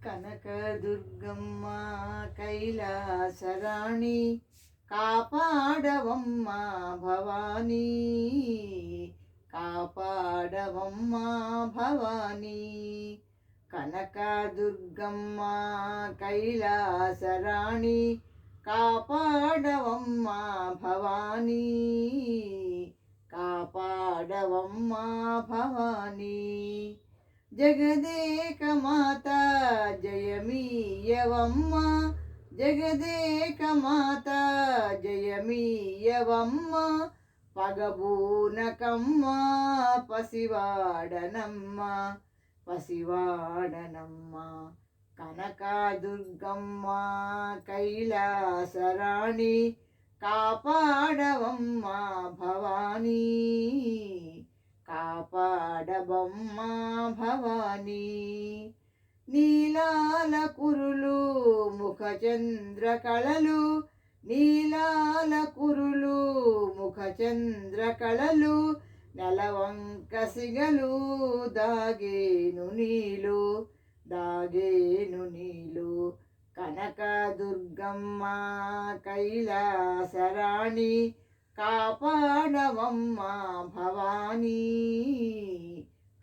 కనకదుర్గమ్మ కైలాసరాణి కాపాడవమ్మ భవానీ, కాపాడవమ్మ భవానీ. కనకదుర్గమ్మ కైలాసరాణి కాపాడవమ్మ భవానీ, కాపాడవమ్మ భవానీ. జగదేక మాత జయమీయవమ్మ, జగదేక మాత జయమీయవమ్మ. పగబూనకమ్మ పసివాడనమ్మ, పసివాడనమ్మ. కనకదుర్గమ్మ కైలాసరాణి కాపాడవమ్మ భవానీ, కాపాడవమ్మ భవానీ. నీలాల కురులు ముఖచంద్ర కళలు, నీలాల కురులు ముఖచంద్ర కళలు. నెలవంక సిగలు దాగేను నీలు, దాగేను నీలు. కనకదుర్గమ్మ కైలాసరాణి కాపాడవమ్మ భవానీ,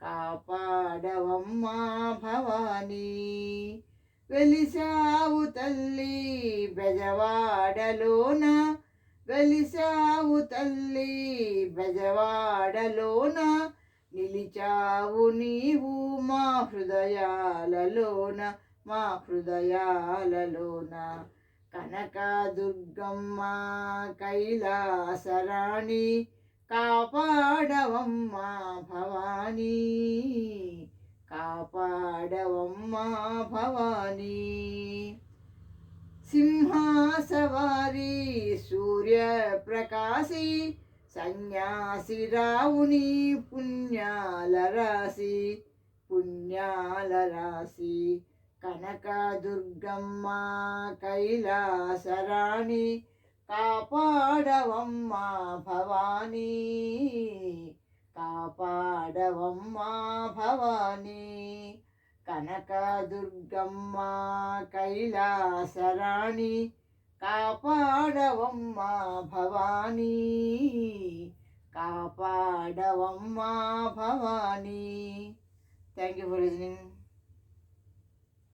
కాపాడవమ్మ భవానీ. వెలిసావు తల్లి బెజవాడలోన, వెలిసావు తల్లి బెజవాడలోన. నిలిచావు నీవు మా హృదయాలలోన, మా హృదయాలలోన. కనకదుర్గమ్మ కైలాసరాణి కాపాడవమ్మ భవానీ, కాపాడవమ్మ భవానీ. సింహాసవారి సూర్యప్రకాశి సన్యాసి రావుని పుణ్యాల రాశి, పుణ్యాల రాశి. కనకదుర్గమ్మ కైలాసరాణి కాపాడవమ్మ భవానీ, కాపాడవమ్మ భవానీ. కనకదుర్గమ్మ కైలాసరాణి కాపాడవమ్మ భవానీ, కాపాడవమ్మ Bhavani. Thank you for listening.